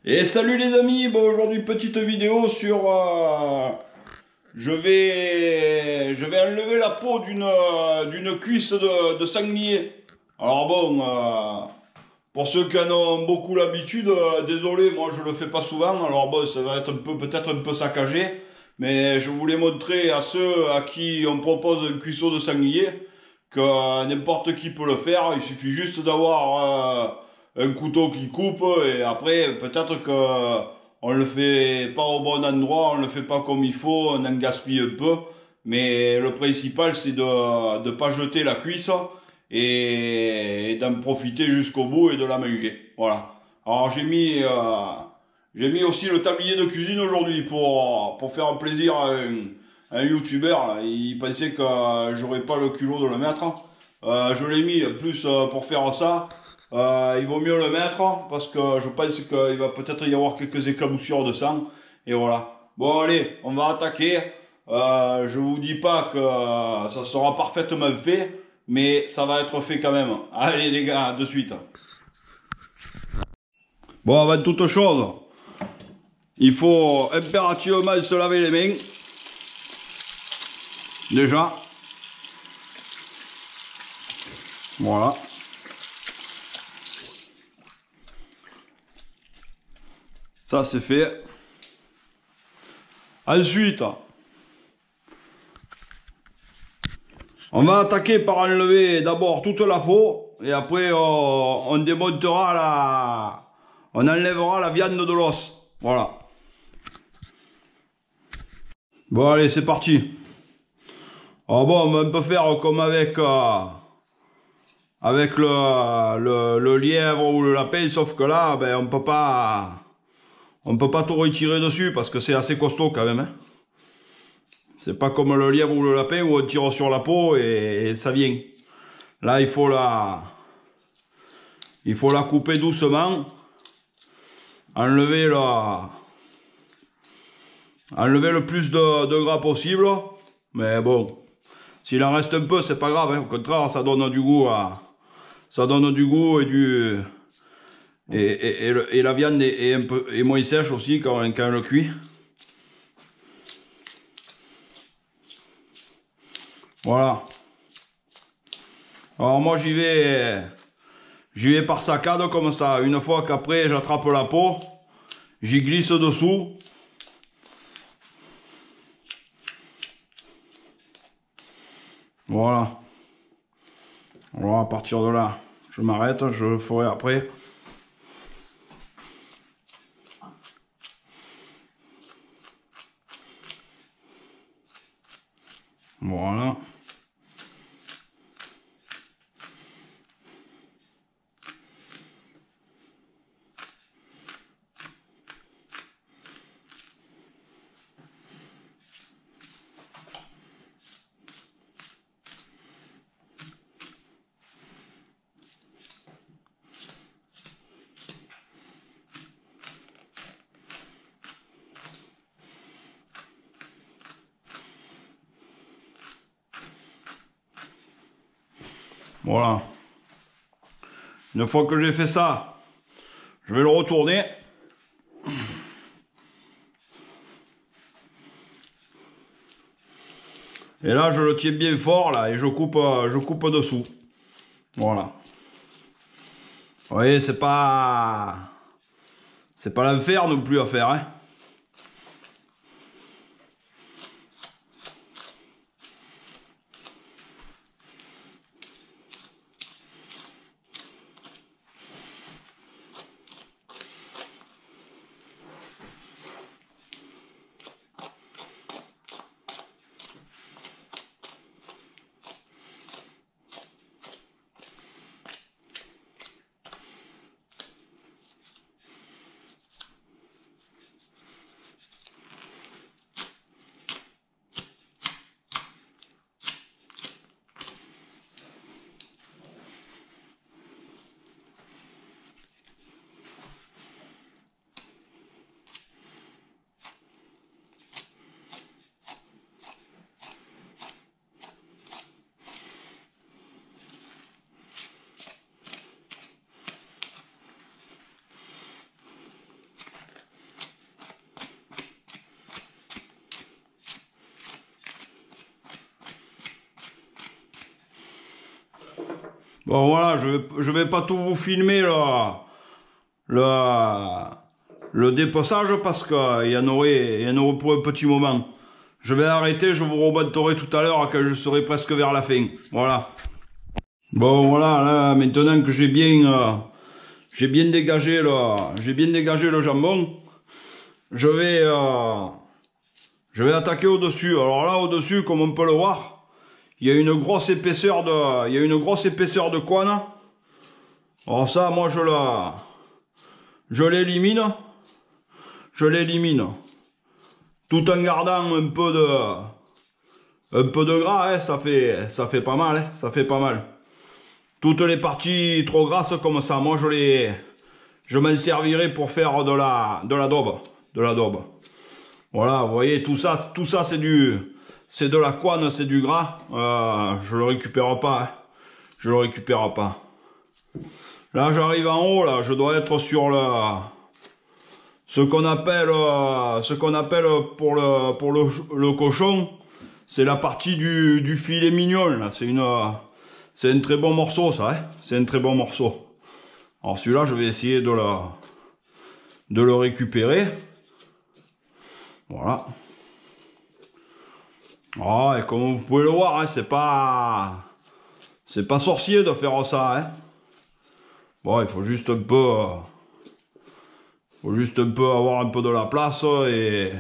Et salut les amis, bon aujourd'hui petite vidéo sur je vais enlever la peau d'une cuisse de sanglier. Alors bon, pour ceux qui en ont beaucoup l'habitude, désolé, moi je le fais pas souvent, alors bon ça va être peut-être un peu saccagé, mais je voulais montrer à ceux à qui on propose un cuisseau de sanglier que n'importe qui peut le faire, il suffit juste d'avoir un couteau qui coupe et après peut-être que on le fait pas au bon endroit, on le fait pas comme il faut, on en gaspille un peu, mais le principal c'est de pas jeter la cuisse et d'en profiter jusqu'au bout et de la manger. Voilà. Alors j'ai mis aussi le tablier de cuisine aujourd'hui pour faire plaisir à un youtubeur. Il pensait que j'aurais pas le culot de le mettre. Je l'ai mis plus pour faire ça. Il vaut mieux le mettre parce que je pense qu'il va peut-être y avoir quelques éclaboussures de sang. Et voilà. Bon allez, on va attaquer. Je vous dis pas que ça sera parfaitement fait, mais ça va être fait quand même. Allez les gars, de suite. Bon, avant toute chose, il faut impérativement se laver les mains. Déjà. Voilà. Ça c'est fait. Ensuite, on va attaquer par enlever d'abord toute la peau et après on démontera on enlèvera la viande de l'os. Voilà. Bon allez, c'est parti. Alors bon, on peut faire comme avec le lièvre ou le lapin, sauf que là, ben on peut pas tout retirer dessus parce que c'est assez costaud quand même. Hein. C'est pas comme le lièvre ou le lapin où on tire sur la peau et ça vient. Là, il faut la couper doucement. Enlever le plus de gras possible. Mais bon, s'il en reste un peu, c'est pas grave. Hein. Au contraire, ça donne du goût et la viande est moins sèche aussi quand on le cuit. Voilà. Alors moi j'y vais par saccade comme ça. Une fois qu'après j'attrape la peau, j'y glisse dessous. Voilà. Alors à partir de là, je m'arrête, je le ferai après. Voilà. Voilà. Une fois que j'ai fait ça, je vais le retourner. Et là, je le tiens bien fort là et je coupe dessous. Voilà. Vous voyez, c'est pas l'enfer non plus à faire, hein. Bon voilà, je vais pas tout vous filmer là. Le dépassage parce qu'il y en aurait pour un petit moment. Je vais arrêter, je vous remonterai tout à l'heure quand je serai presque vers la fin. Voilà. Bon voilà, là maintenant que j'ai bien dégagé le jambon, je vais attaquer au-dessus. Alors là au-dessus, comme on peut le voir, il y a une grosse épaisseur de couenne. Alors ça, moi je l'élimine. Tout en gardant un peu de gras, hein, ça fait pas mal, hein, ça fait pas mal. Toutes les parties trop grasses comme ça, moi je m'en servirai pour faire de la daube. Voilà, vous voyez, tout ça c'est de la couenne, c'est du gras. Je le récupère pas, hein, je le récupère pas. Là, j'arrive en haut, là, je dois être sur ce qu'on appelle pour le cochon, c'est la partie du filet mignon, là. C'est un très bon morceau, ça, hein. C'est un très bon morceau. Alors celui-là, je vais essayer de le récupérer. Voilà. Oh, et comme vous pouvez le voir, hein, c'est pas sorcier de faire ça, hein. Bon, il faut juste un peu avoir un peu de la place et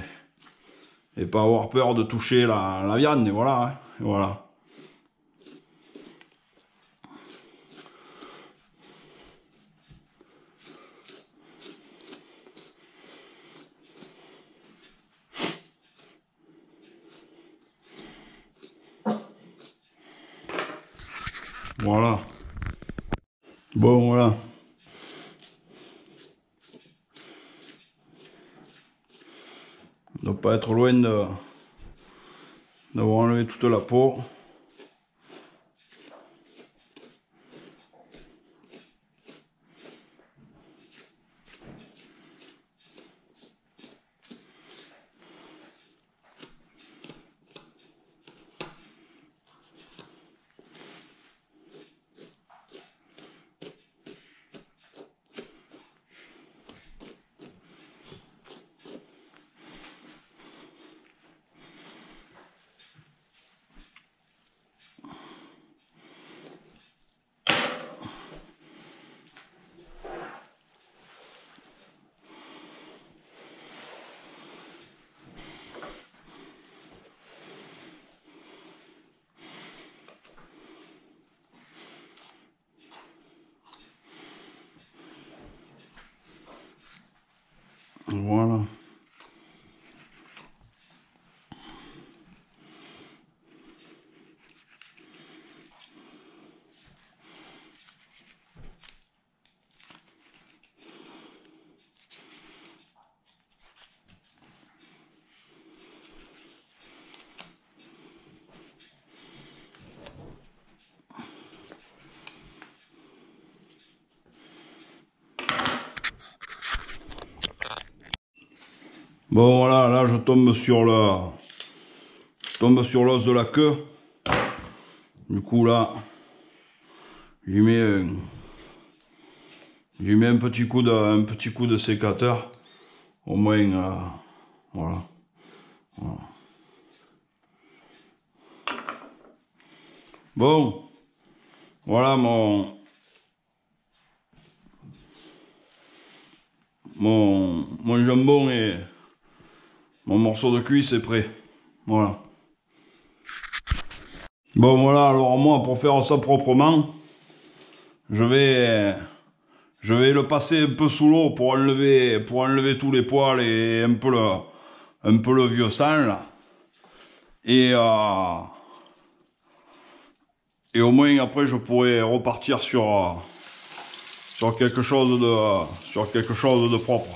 pas avoir peur de toucher la viande, et voilà, hein, et voilà. Voilà. Bon, voilà. On ne doit pas être loin d'avoir enlevé toute la peau. Voilà. Bon voilà, là je tombe sur l'os de la queue. Du coup là, j'y mets un petit coup de sécateur. Au moins voilà. Voilà. Bon, voilà mon jambon et mon morceau de cuisse est prêt. Voilà. Bon voilà, alors moi pour faire ça proprement, je vais le passer un peu sous l'eau pour enlever tous les poils et un peu le vieux sang là. Et au moins après je pourrai repartir sur quelque chose de propre.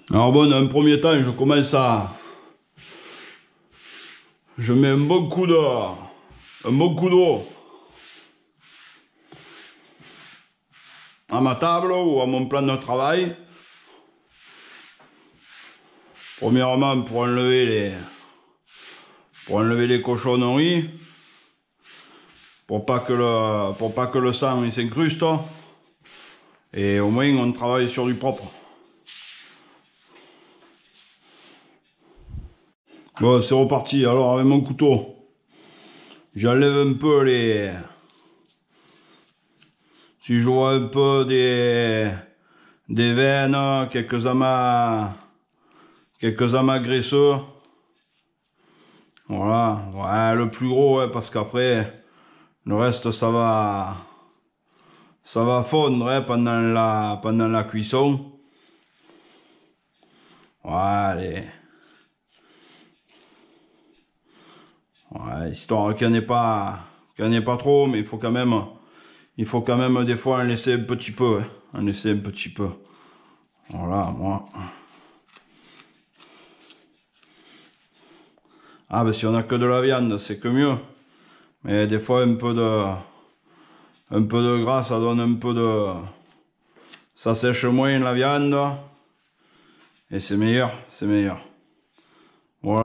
Alors bon, dans un premier temps, je mets un bon coup d'eau à ma table ou à mon plan de travail. Premièrement, pour enlever les cochonneries, pour pas que le sang s'incruste, et au moins on travaille sur du propre. Bon, c'est reparti. Alors avec mon couteau, j'enlève un peu si je vois un peu des veines, quelques amas graisseux. Voilà, ouais, le plus gros, ouais, parce qu'après le reste ça va fondre, hein, pendant la cuisson. Voilà, ouais, histoire qu'il n'y en ait pas trop, mais il faut quand même des fois en laisser un petit peu, hein, Voilà, moi. Ah, ben si on a que de la viande, c'est que mieux. Mais des fois un peu de gras, ça donne un peu de... Ça sèche moins la viande. Et c'est meilleur, Voilà.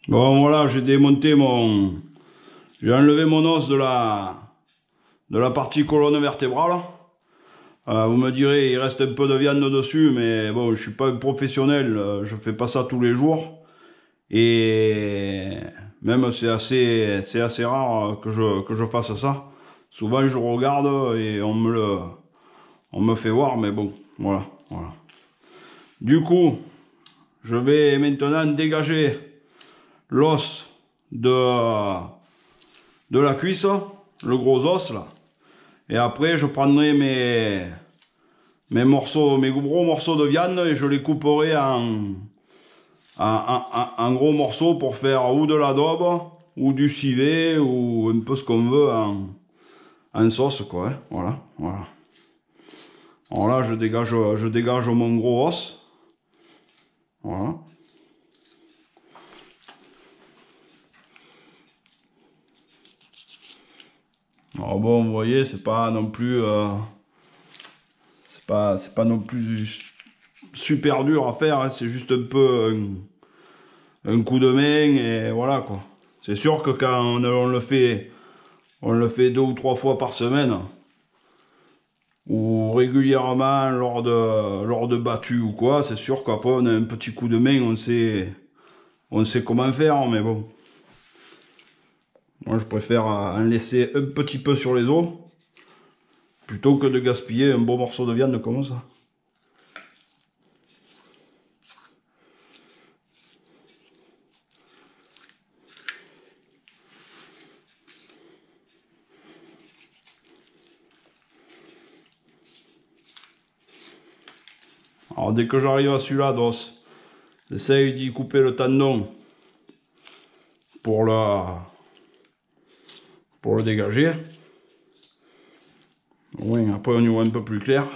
Bon, voilà, j'ai enlevé mon os de la partie colonne vertébrale. Vous me direz, il reste un peu de viande dessus, mais bon, je suis pas un professionnel, je fais pas ça tous les jours. Et même c'est assez rare que je fasse ça. Souvent je regarde et on me fait voir, mais bon, voilà. Du coup, je vais maintenant dégager l'os de la cuisse, le gros os là. Et après je prendrai mes gros morceaux de viande et je les couperai en gros morceaux pour faire ou de l'adobe ou du civet ou un peu ce qu'on veut en sauce, quoi, hein. Voilà. Alors là je dégage mon gros os. Voilà. Alors bon, vous voyez, c'est pas non plus c'est pas non plus super dur à faire, hein, c'est juste un peu un coup de main et voilà quoi. C'est sûr que quand on le fait 2 ou 3 fois par semaine ou régulièrement lors de battues ou quoi, c'est sûr qu'après on a un petit coup de main, on sait comment faire, mais bon. Moi je préfère en laisser un petit peu sur les os plutôt que de gaspiller un beau morceau de viande comme ça. Alors dès que j'arrive à celui-là d'os, j'essaye d'y couper le tendon pour le dégager. Oui, après on y voit un peu plus clair.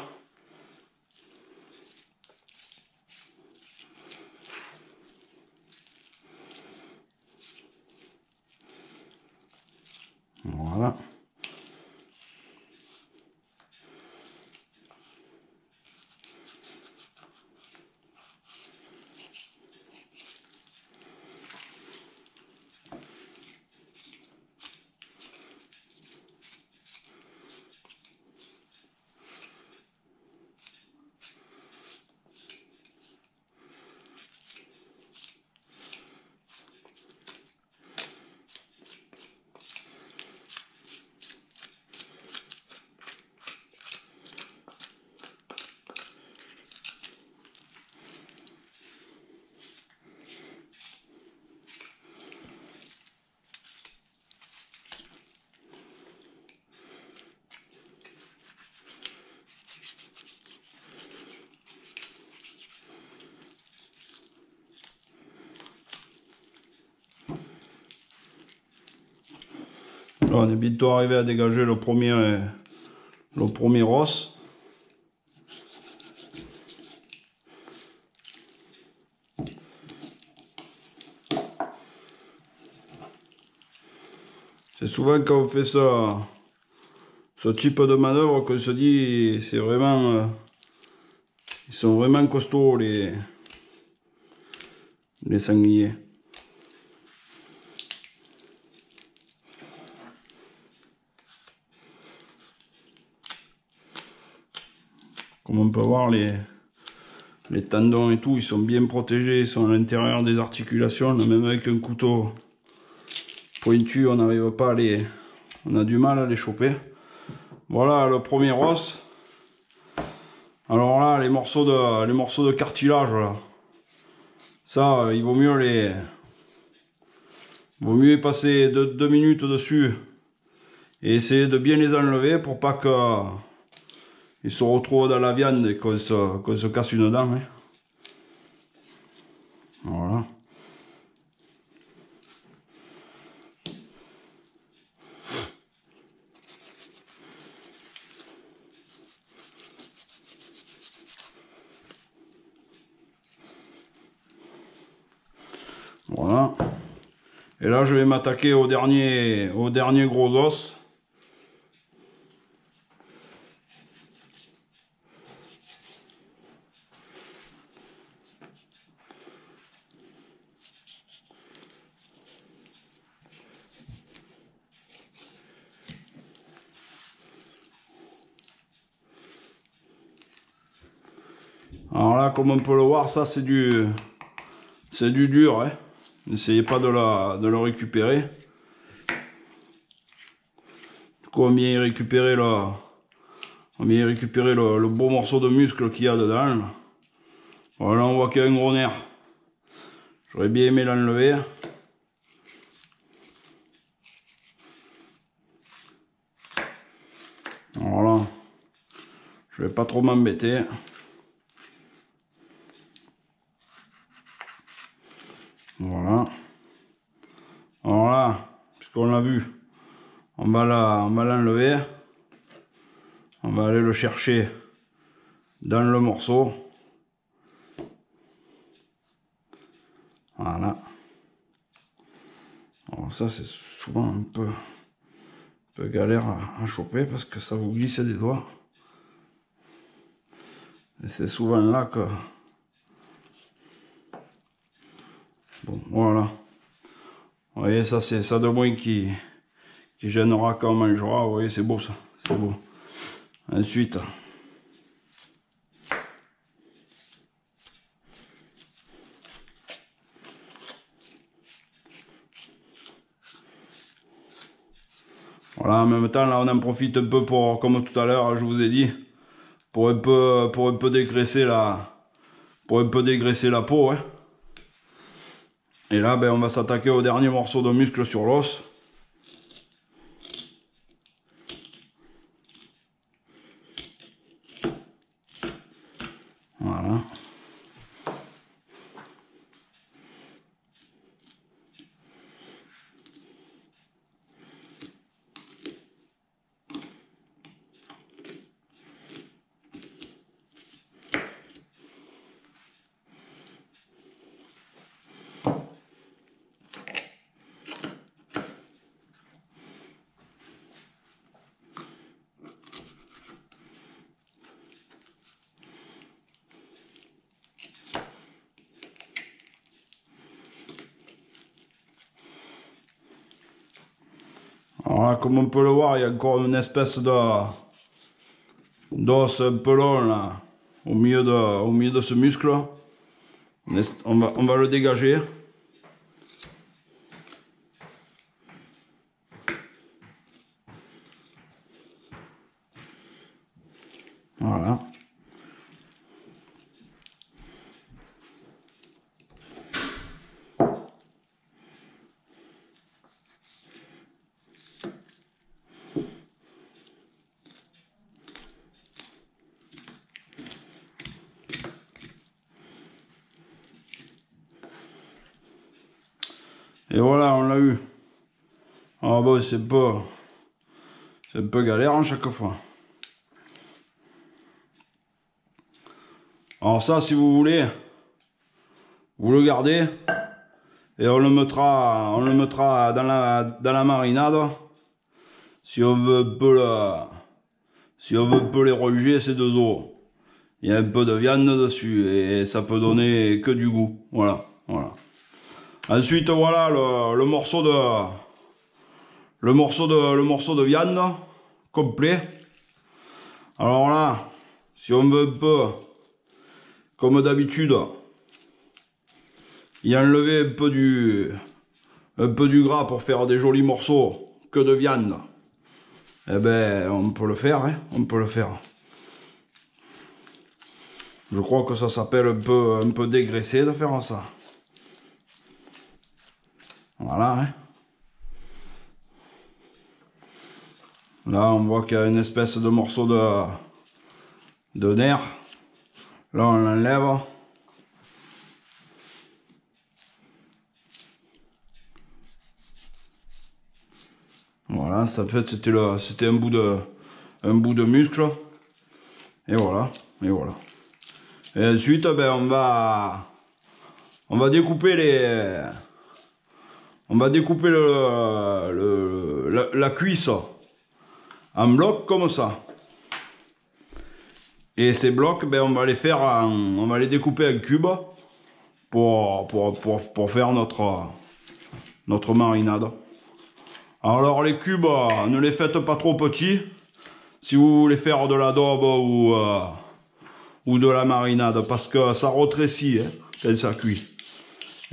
Voilà. Là, on est bientôt arrivé à dégager le premier os. C'est souvent quand on fait ça, ce type de manœuvre qu'on se dit, c'est vraiment, ils sont vraiment costauds les sangliers. Comme on peut voir, les tendons et tout, ils sont bien protégés, ils sont à l'intérieur des articulations, même avec un couteau pointu, on n'arrive pas à les... On a du mal à les choper. Voilà le premier os. Alors là, les morceaux de cartilage, là, ça, il vaut mieux y passer 2 minutes dessus et essayer de bien les enlever pour pas qu'ils se retrouvent dans la viande et qu'on se casse une dent. Hein. Voilà. Voilà. Et là, je vais m'attaquer au dernier gros os. Alors là, comme on peut le voir, ça c'est du dur, hein. N'essayez pas de le récupérer. Du coup, on vient y récupérer le beau morceau de muscle qu'il y a dedans. Voilà, on voit qu'il y a un gros nerf. J'aurais bien aimé l'enlever. Voilà. Je vais pas trop m'embêter. Voilà. Alors là, puisqu'on l'a vu, on va l'enlever. On va aller le chercher dans le morceau. Voilà. Alors ça c'est souvent un peu galère à choper parce que ça vous glisse des doigts. Et c'est souvent là que... Bon, voilà. Vous voyez, ça c'est ça de moins qui gênera quand on mangera. Vous voyez, c'est beau ça. C'est beau. Ensuite... Voilà, en même temps, là, on en profite un peu pour, comme tout à l'heure, je vous ai dit, pour un peu dégraisser la peau, hein. Et là, ben, on va s'attaquer au dernier morceau de muscle sur l'os. Voilà. Alors là, comme on peut le voir, il y a encore une espèce d'os un peu long là, au milieu de ce muscle. On va le dégager. Voilà. Et voilà, on l'a eu. Alors bon, c'est un peu galère hein, chaque fois. Alors ça, si vous voulez, vous le gardez et on le mettra dans la marinade. Si on veut un peu les ronger ces deux os. Il y a un peu de viande dessus et ça peut donner que du goût. Voilà, voilà. Ensuite, voilà le morceau de viande complet. Alors là, si on veut un peu, comme d'habitude, y enlever un peu du gras pour faire des jolis morceaux que de viande, eh ben on peut le faire, hein, on peut le faire. Je crois que ça s'appelle un peu dégraisser de faire ça. Voilà. Hein. Là, on voit qu'il y a une espèce de morceau de nerf. Là, on l'enlève. Voilà, ça fait c'était un bout de muscle. Et voilà, et voilà. Et ensuite, ben, on va découper la cuisse en blocs comme ça. Et ces blocs, ben, on va les découper en cubes pour faire notre marinade. Alors les cubes, ne les faites pas trop petits. Si vous voulez faire de l'adobe ou de la marinade, parce que ça rétrécit hein, quand ça cuit.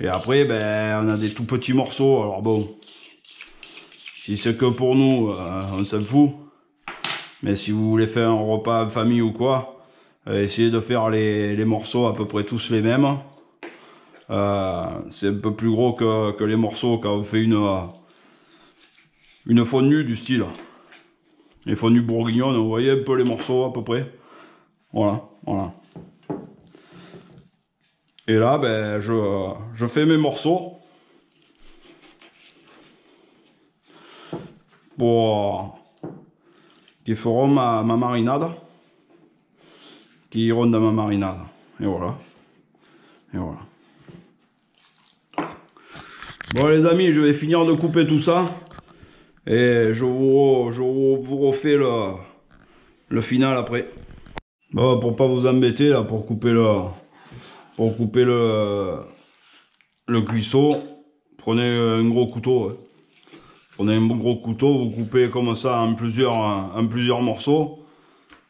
Et après, ben, on a des tout petits morceaux. Alors bon, si c'est que pour nous, on s'en fout. Mais si vous voulez faire un repas en famille ou quoi, essayez de faire les morceaux à peu près tous les mêmes. C'est un peu plus gros que les morceaux quand on fait une fondue du style. Les fondues bourguignonnes, vous voyez un peu les morceaux à peu près. Voilà, voilà. Et là, ben, je fais mes morceaux. Qui feront ma marinade. Qui iront dans ma marinade. Et voilà. Et voilà. Bon les amis, je vais finir de couper tout ça. Et je vous refais le final après. Bon, pour pas vous embêter là, pour couper le cuisseau, prenez un gros couteau. Prenez un gros couteau, vous coupez comme ça en plusieurs morceaux.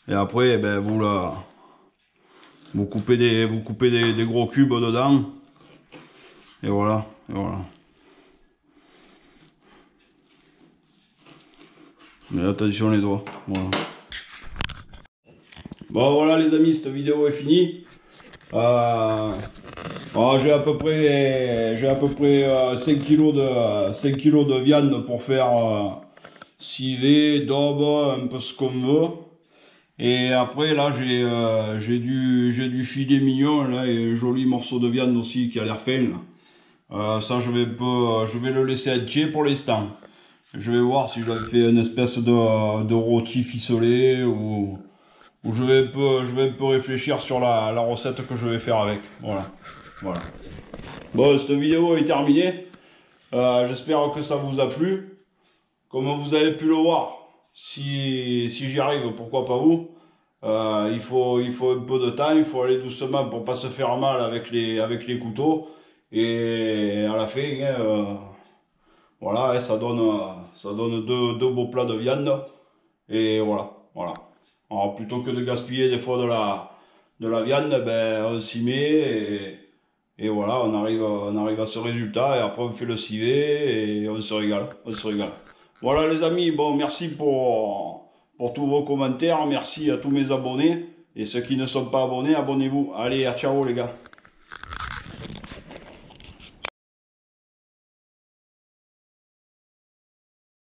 Et après, ben, vous coupez des gros cubes dedans. Et voilà, et voilà. Mais attention les doigts. Voilà. Bon voilà les amis, cette vidéo est finie. J'ai à peu près 5 kilos de viande pour faire civet, daube, un peu ce qu'on veut. Et après là j'ai du filet mignon là, et un joli morceau de viande aussi qui a l'air fin. Ça je vais le laisser entier pour l'instant. Je vais voir si j'avais fait une espèce de rôti ficelé ou je vais un peu réfléchir sur la recette que je vais faire avec. Voilà. Voilà. Bon, cette vidéo est terminée. J'espère que ça vous a plu. Comme vous avez pu le voir, si j'y arrive, pourquoi pas vous. Il faut un peu de temps, il faut aller doucement pour pas se faire mal avec les couteaux. Et à la fin, voilà, ça donne deux beaux plats de viande. Et voilà, voilà. Alors plutôt que de gaspiller des fois de la viande, ben on s'y met et voilà, on arrive à ce résultat et après on fait le civet et on se régale, Voilà les amis, bon merci pour tous vos commentaires, merci à tous mes abonnés et ceux qui ne sont pas abonnés, abonnez-vous. Allez, à ciao les gars.